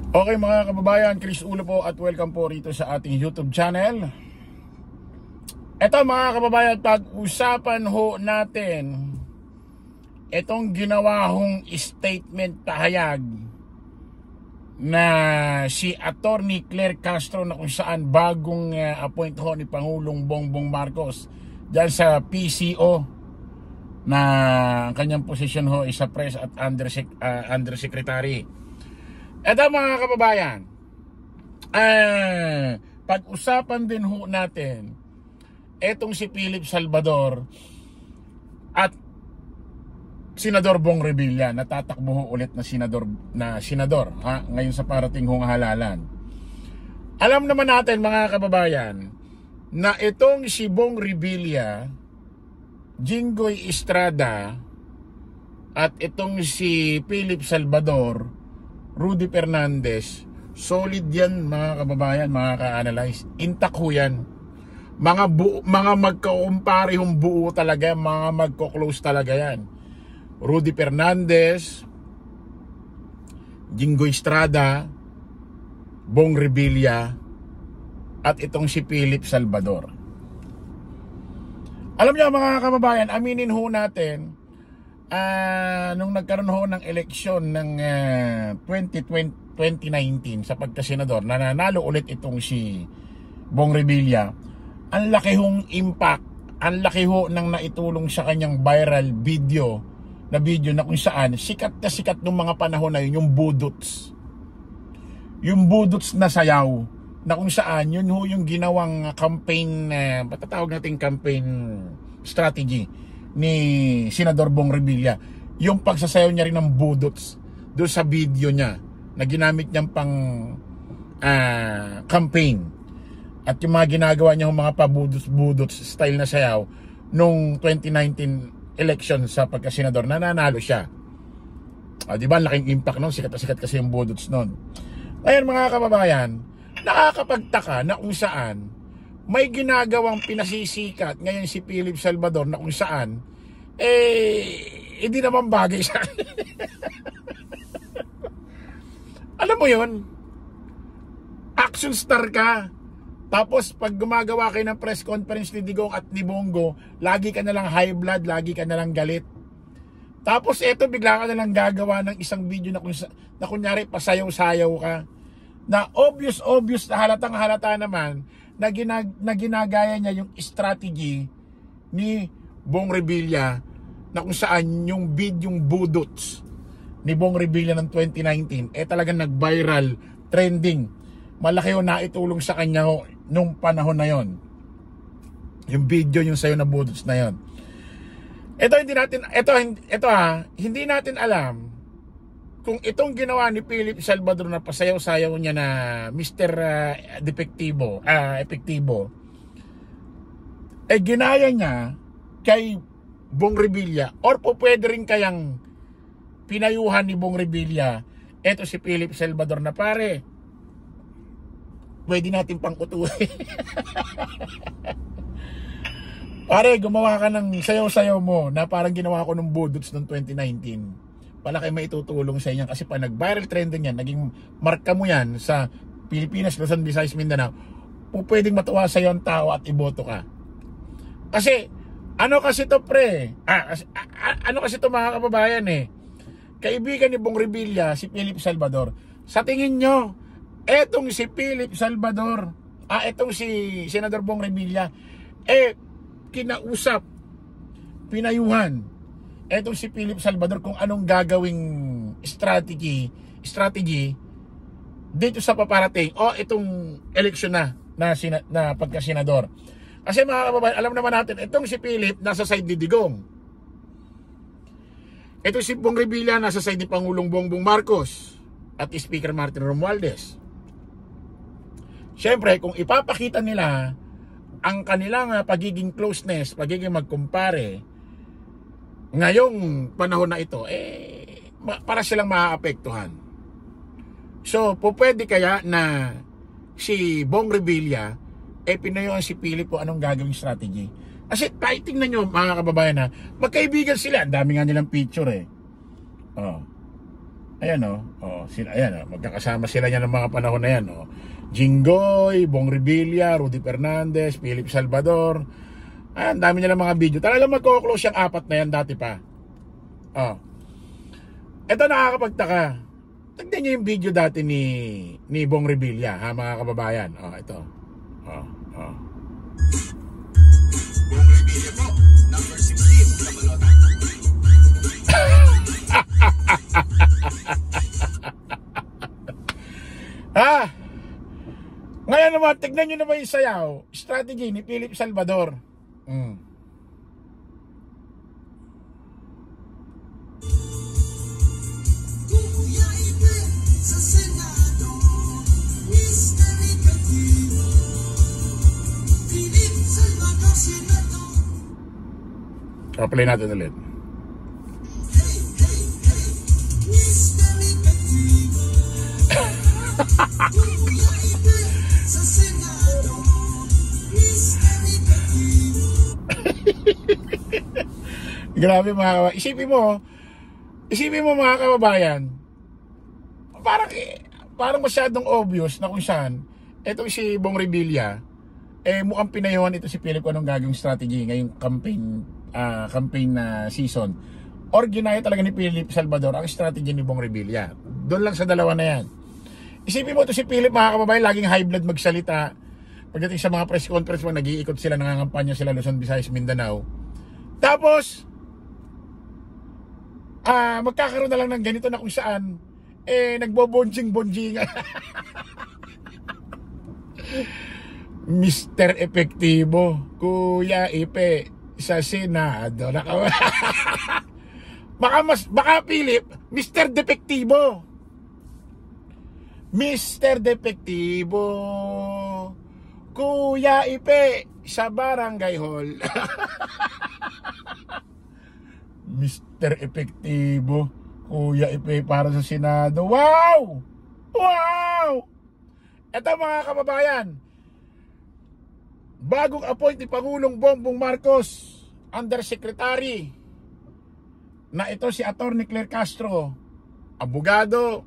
Okay mga kababayan, Chris Ulo po at welcome po rito sa ating YouTube channel. Ito mga kababayan, pag-usapan ho natin itong ginawa hong statement pahayag na si Attorney Claire Castro na kung saan bagong appoint ho ni Pangulong Bongbong Marcos dyan sa PCO na ang kanyang posisyon ho is sa Press at Undersecretary. Eto mga kababayan, pag-usapan din ho natin etong si Philip Salvador at Senador Bong Revilla na tatakbo ho ulit na senador ngayon sa parating hong halalan. Alam naman natin mga kababayan na itong si Bong Revilla, Jinggoy Estrada at itong si Philip Salvador, Rudy Fernandez, solid yan mga kababayan, mga ka-analyze. Intact ho yan. Mga magkakumparehong buo talaga, mga magko-close talaga yan. Rudy Fernandez, Jinggoy Estrada, Bong Revilla, at itong si Philip Salvador. Alam niyo mga kababayan, aminin ho natin, nung nagkaroon ho ng eleksyon ng 2019 sa pagkasenador, nanalo ulit itong si Bong Revilla, ang laki hong impact, ang laki ho nang naitulong sa kanyang viral video na kung saan sikat na sikat nung mga panahon na yun, yung budots na sayaw, na kung saan yun ho yung ginawang campaign, patatawag natin campaign strategy ni Senador Bong Revilla, yung pagsasayaw niya rin ng budots doon sa video niya na ginamit niyang pang campaign, at yung mga ginagawa niya mga pabudots style na sayaw nung 2019 election sa pagkasenador, nanalo siya. Di ba laking impact nun, sikat na sikat kasi yung budots nun. Ngayon mga kababayan, nakakapagtaka na kung saan may ginagawang pinasisikat ngayon si Philip Salvador na kung saan hindi naman bagay sa alam mo yun, action star ka, tapos pag gumagawa kayo ng press conference ni Digong at ni Bongo, lagi ka nalang high blood, lagi ka nalang galit. Tapos eto bigla ka nalang gagawa ng isang video na kunyari pasayaw-sayaw ka, na obvious na halatang halata naman na ginagaya niya yung strategy ni Bong Revilla, na kung saan yung yung budots ni Bong Revilla ng 2019 talagang nag-viral, trending. Malaki yung naitulong sa kanya nung panahon na yon, yung video yung sayo na budots na yon. Hindi natin alam kung itong ginawa ni Philip Salvador na pasayaw-sayaw niya na Mr. Epektibo, ginaya niya kay Bong Revilla, or po pwede rin kayang pinayuhan ni Bong Revilla eto si Philip Salvador na pare, pwede natin pangkutuhin. Pare, gumawa ka ng sayaw-sayaw mo na parang ginawa ko ng budots noong 2019. Palaki may itutulong sa inyo kasi pag nag-viral trending yan, naging marka mo yan sa Pilipinas, Luzon, Visayas, Mindanao, pwedeng matuwa sa iyo ang tao at iboto ka. Kasi ano kasi to pre, ano kasi to mga kababayan kaibigan ni Bong Revilla si Philip Salvador. Sa tingin nyo, etong si Philip Salvador, etong si Senador Bong Revilla, kinausap, pinayuhan etong si Philip Salvador kung anong gagawing strategy dito sa paparating itong eleksyon na pagka-senador. Kasi mga kababayan, alam naman natin, itong si Philip nasa side ni Digong, ito si Bong Revilla nasa side ni Pangulong Bongbong Marcos at Speaker Martin Romualdez. Siyempre, kung ipapakita nila ang kanilang pagiging closeness, pagiging magkumpare ngayong panahon na ito, para silang maaapektuhan. So, pwede kaya na si Bong Revilla pinayuhan si Philip kung anong gagawing strategy. Kasi tingnan nyo mga kababayan magkaibigan sila. Ang dami nga nilang picture Ayan sila, ayan magkakasama sila niya ng mga panahon na yan Jinggoy, Bong Revilla, Rudy Fernandez, Philip Salvador. Ayan, dami niya ng mga video. Talagang magko-close yung apat na yan dati pa. Ito nakakapagtaka. Tignan niyo yung video dati ni Bong Revilla, ha mga kababayan. Ito. Bong Revilla po, number 16, Kabalota. Ngayon naman, tignan nyo naman yung sayaw, strategy ni Philip Salvador. Play natin ulit. Grabe mga kababayan. Isipin mo mga kababayan, parang masyadong obvious na kung saan etong si Bong Revilla mukhang pinayuhan ito si Philip kung anong gagawing strategy ngayong campaign na season, or ginaya talaga ni Philip Salvador ang strategy ni Bong Revilla. Doon lang sa dalawa na yan. Isipin mo ito si Philip mga kababayan, laging high blood magsalita. Pagdating sa mga press conference mo, nag-iikot sila, nangangampanya sila Luzon, Visayas, Mindanao. Tapos magkakaroon na lang ng ganito na kung saan nagbobonjing-bonjing. Mr. Epektibo, Kuya Ipe sa Senado. Baka Philip, Mr. Depektibo. Mr. Depektibo, Kuya Ipe sa Barangay Hall. Mr. Epektibo, Kuya Ipe para sa Senado. Wow! Wow! Ito mga kababayan, bagong appoint ni Pangulong Bongbong Marcos, Undersecretary, na ito si Atty. Claire Castro, abogado,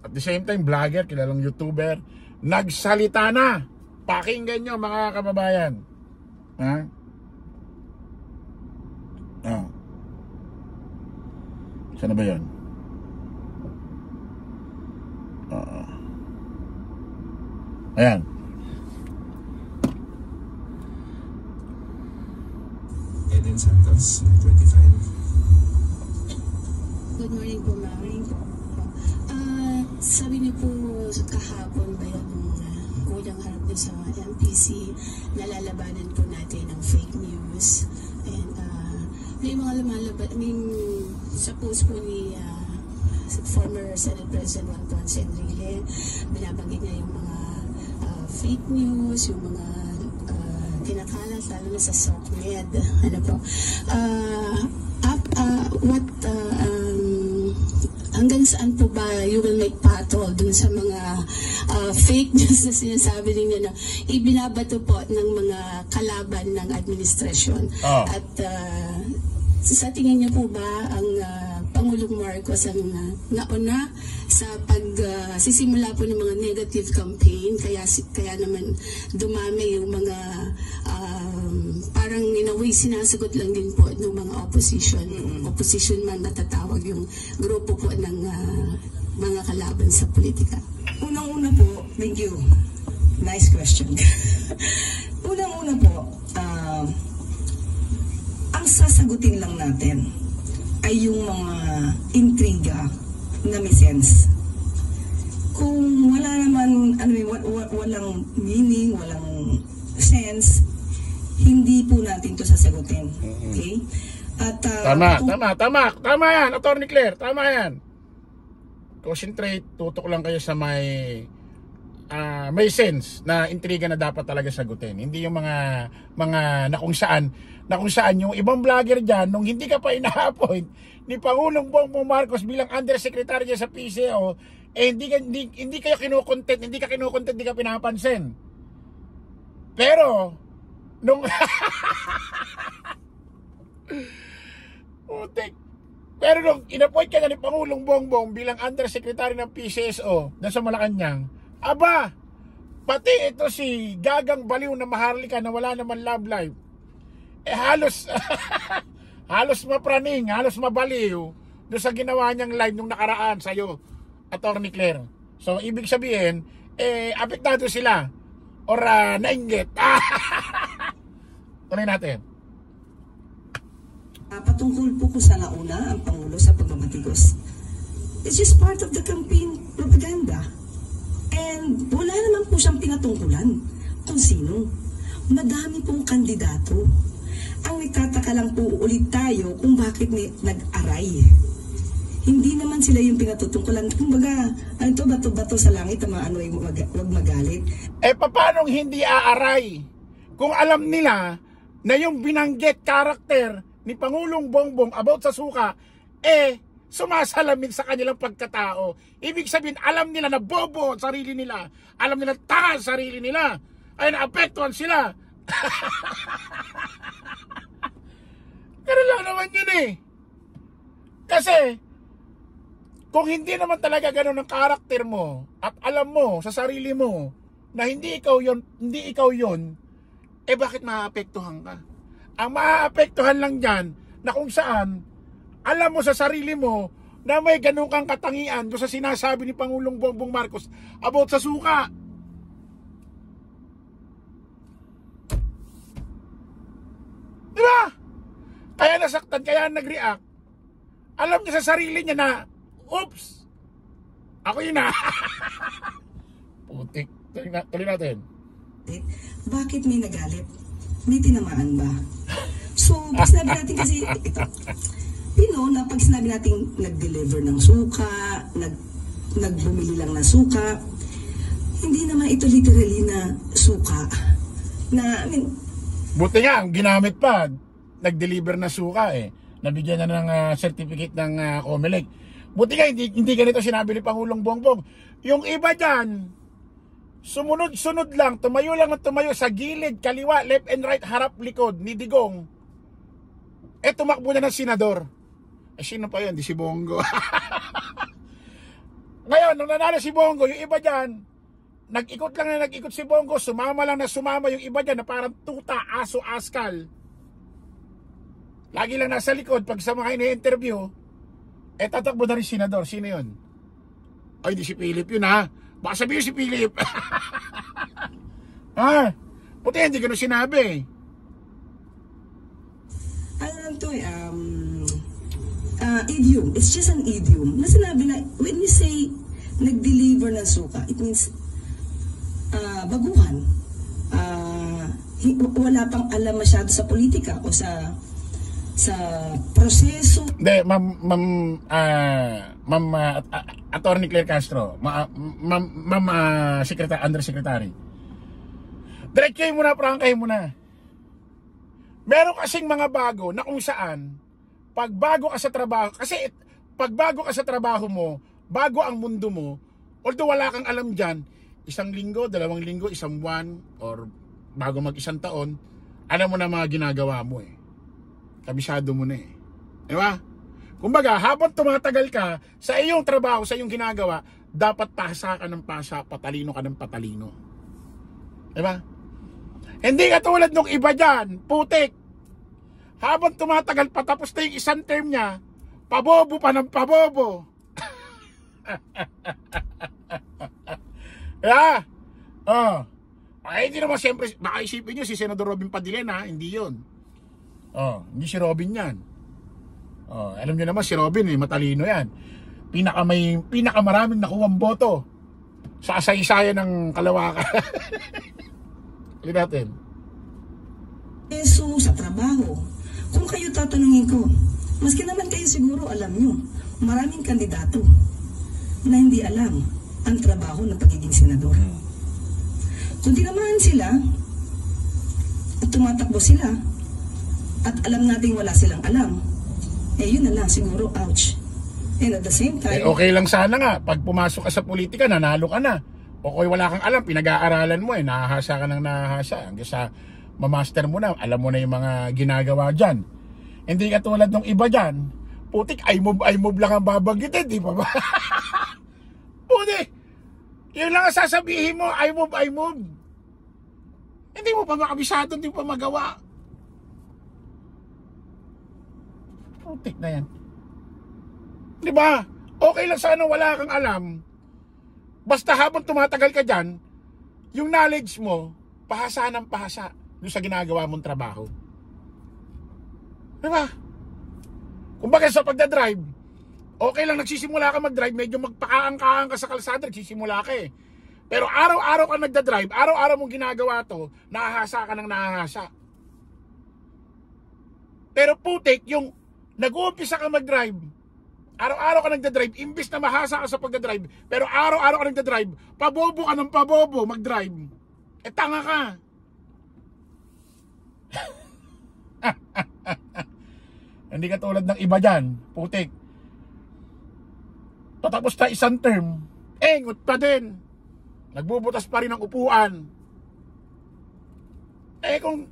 at the same time vlogger, kilalang YouTuber, nagsalita na. Pakinggan nyo mga kababayan. Saan na ba yun? Ayan. Eden Santos, 25. Good morning po, ma'am. Sabi niyo po kahapon ba yung unang harap niyo sa MPC, nalalabanan po natin ang fake news. And may mga sa post po ni former Senate President Juan Ponce Enrile, binabanggit niya yung mga fake news, yung mga kinakalat, lalo na sa SOCMED. Ano po? Hanggang saan po ba you will make patrol dun sa mga fake news na sinasabi ninyo na ibinabato po ng mga kalaban ng administrasyon? At sa tingin niyo po ba ang Pangulong Marcos ang nauna sa pagsisimula po ng mga negative campaign, kaya naman dumami yung mga parang in a way sinasagot lang din po ng mga opposition man natatawag yung grupo po ng mga kalaban sa politika? Unang-una po, thank you. Nice question. Unang-una po, ang sasagutin lang natin ay yung mga intriga na may sense. Kung wala naman, walang meaning, walang sense, hindi po natin to sasagutin. Okay? At, tama yan, Atty. Claire, tama yan. Concentrate, tutok lang kayo sa may sense na intriga na dapat talaga sagutin. Hindi yung mga na kung saan yung ibang vlogger dyan, nung hindi ka pa ina-appoint ni Pangulong Bongbong Marcos bilang undersecretary dyan sa PCO, hindi ka kinukontent, hindi ka pinapansin. Pero nung Pero nung inappoint ka na ni Pangulong Bongbong bilang undersecretary ng PCSO na sa Malacanang, aba, pati ito si Gagang Baliw na Maharlika na wala naman love life, halos halos mapraning, halos mabaliw doon sa ginawa niyang live nung nakaraan sa'yo, Attorney Claire. So, ibig sabihin, apektado sila or nainggit. Tuloy natin. Patungkol po ko sa nauna ang Pangulo sa pagbabatikos. It's just part of the campaign propaganda. And wala naman po siyang pinatungkulan kung sino. Madami pong kandidato. Ang nagtataka lang po ulit tayo kung bakit nag-aray. Hindi naman sila yung pinatutungkulan. Kumbaga, ano to, bato-bato sa langit, wag magalit. Paano hindi aaray? Kung alam nila na yung binanggit karakter ni Pangulong Bongbong about sa suka, sumasalamin sa kanilang pagkatao. Ibig sabihin, alam nila na bobo sarili nila. Alam nila tanga sarili nila. Ay, naapektuhan sila. Ganun lang naman yun Kasi, kung hindi naman talaga ganun ang karakter mo, at alam mo sa sarili mo, na hindi ikaw yun, bakit maaapektuhan ka? Ang maaapektuhan lang dyan, na kung saan, alam mo sa sarili mo, na may ganun kang katangian doon sa sinasabi ni Pangulong Bongbong Marcos about sa suka. Diba? Kaya nasaktan, kaya nag-react. Alam niya sa sarili niya na, oops, ako yun Putik. Tuloy natin. Bakit may nagalit? May tinamaan ba? So, pag sinabi natin kasi, na pag sinabi natin nag-deliver ng suka, nagbumili lang ng suka, hindi naman ito literally na suka. Buti nga, ang ginamit pa, nag-deliver na suka Nabigyan na ng certificate ng COMELEC. Buti nga, hindi ganito sinabi ni Pangulong Bongbong. Yung iba dyan, sumunod-sunod lang, tumayo lang at tumayo sa gilid, kaliwa, left and right, harap, likod, ni Digong. Tumakbo na ng senador. Sino pa yun? Di si Bongo. Ngayon, nung nanalo si Bongo, yung iba dyan, nag-ikot lang na nag-ikot si Bongo, sumama lang na sumama yung iba dyan na parang tuta, aso, askal. Lagi lang nasa likod, pag sa mga ini-interview, tatakbo na rin senador. Sino yun? Ay, di si Philip yun Baka sabihin si Philip. Puti hindi ko na sinabi. Ano lang to idiom. It's just an idiom. Na sinabi na, when we say nag-deliver ng suka, it means baguhan. Wala pang alam masyado sa politika o sa proseso. Hindi, Ma'am Attorney Claire Castro, Ma'am Undersecretary. Direct kayo muna, prangk kayo muna. Meron kasing mga bago na kung saan, pag bago ka sa trabaho, kasi pag bago ka sa trabaho mo, bago ang mundo mo, although wala kang alam dyan, 1 linggo, 2 linggo, 1 buwan, or bago mag-1 taon, alam mo na mga ginagawa mo kabisado mo na diba? Kumbaga, habang tumatagal ka sa iyong trabaho, sa iyong ginagawa, dapat pasa ka ng pasa, patalino ka ng patalino. Diba? Hindi ka tulad nung iba dyan, putik. Habang tumatagal, patapos na yung 1 term niya, pabobo pa ng pabobo. Yeah. Hindi naman siyempre, baka isipin nyo si Senador Robin Padilla hindi yun. Hindi si Robin yan. Alam nyo naman si Robin matalino yan. Pinakamaraming nakuwang boto sa asaysayan ng Kalawakan. Ulit natin. Sa trabaho, kung kayo tatanungin ko, maski naman kayo siguro alam nyo, maraming kandidato na hindi alam ang trabaho ng pagiging senador. Kung tinamaan sila at tumatakbo sila at alam natin wala silang alam, yun na lang siguro, ouch. And at the same time, okay lang sana nga pag pumasok ka sa politika, nanalo ka na. O kung wala kang alam, pinag-aaralan mo nahahasa ka ng nahahasa hanggang sa mamaster mo na, alam mo na yung mga ginagawa dyan. Hindi ka tulad ng iba dyan, Putik, I move lang ang babanggitin, di ba ba? Putik, yun lang ang sasabihin mo, I move. Hindi mo pa makabisado, hindi mo pa magawa. Putik na yan. Di ba? Okay lang sana wala kang alam. Basta habang tumatagal ka dyan, yung knowledge mo, pahasa ng pahasa doon sa ginagawa mong trabaho. Di ba? Kumbaga sa pagdadrive, okay lang nagsisimula ka mag-drive, medyo magpakaang-kaang ka sa kalsada, nagsisimula ka eh. Pero araw-araw ka nagdadrive, araw-araw mong ginagawa to, nahahasa ka ng nahahasa. Pero putik, yung nag-uumpisa ka mag-drive, araw-araw ka nagdadrive, imbis na mahasa ka sa pagdadrive, pero araw-araw ka nagdadrive, pabobo ka ng pabobo mag-drive. Eh tanga ka. Hindi ka tulad ng iba dyan, putik. Tatapos na isang term, engot pa din. Nagbubutas pa rin ang upuan. Eh kung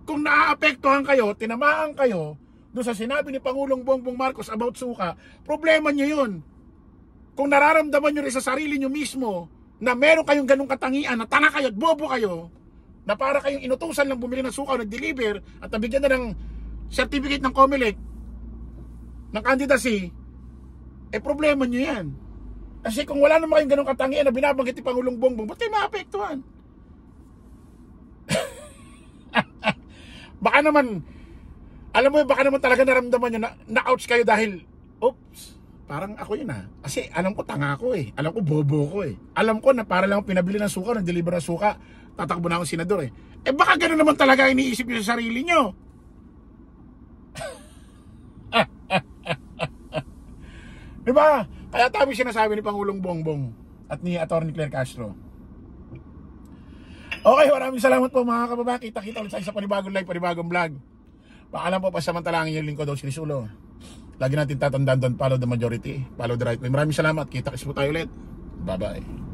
naaapektuhan kayo, tinamaan kayo doon sa sinabi ni Pangulong Bongbong Marcos about suka, problema nyo yun. Kung nararamdaman nyo rin sa sarili nyo mismo na meron kayong ganung katangian, na tanga kayo at bobo kayo, na para kayong inutusan lang bumili ng suka o nag-deliver at nabigyan na ng certificate ng COMELEC, ng candidacy, eh problema nyo yan. Kasi kung wala naman kayong ganung katangian na binabanggit ni Pangulong Bongbong, ba't kayo maapektuhan? Baka naman, alam mo, baka naman talaga naramdaman nyo na-ouch kayo dahil, oops, parang ako yun ah. Kasi alam ko tanga ko eh. Alam ko bobo ko eh. Alam ko na para lang pinabili ng suka, nag-deliver ng suka, tatakbo na akong senador eh. Eh baka gano'n naman talaga iniisip nyo sa sarili nyo. Diba? Kaya tama sinasabi ni Pangulong Bongbong at ni Atty. Claire Castro. Okay, maraming salamat po mga kababa. Kita-kita ulit sa isa panibagong live, panibagong vlog. Paalam po, pasamantalangin yung lingkod daw si Risulo. Lagi natin tatandaan doon, follow the majority, follow the right way. Maraming salamat. Kita-kits po tayo ulit. Bye-bye.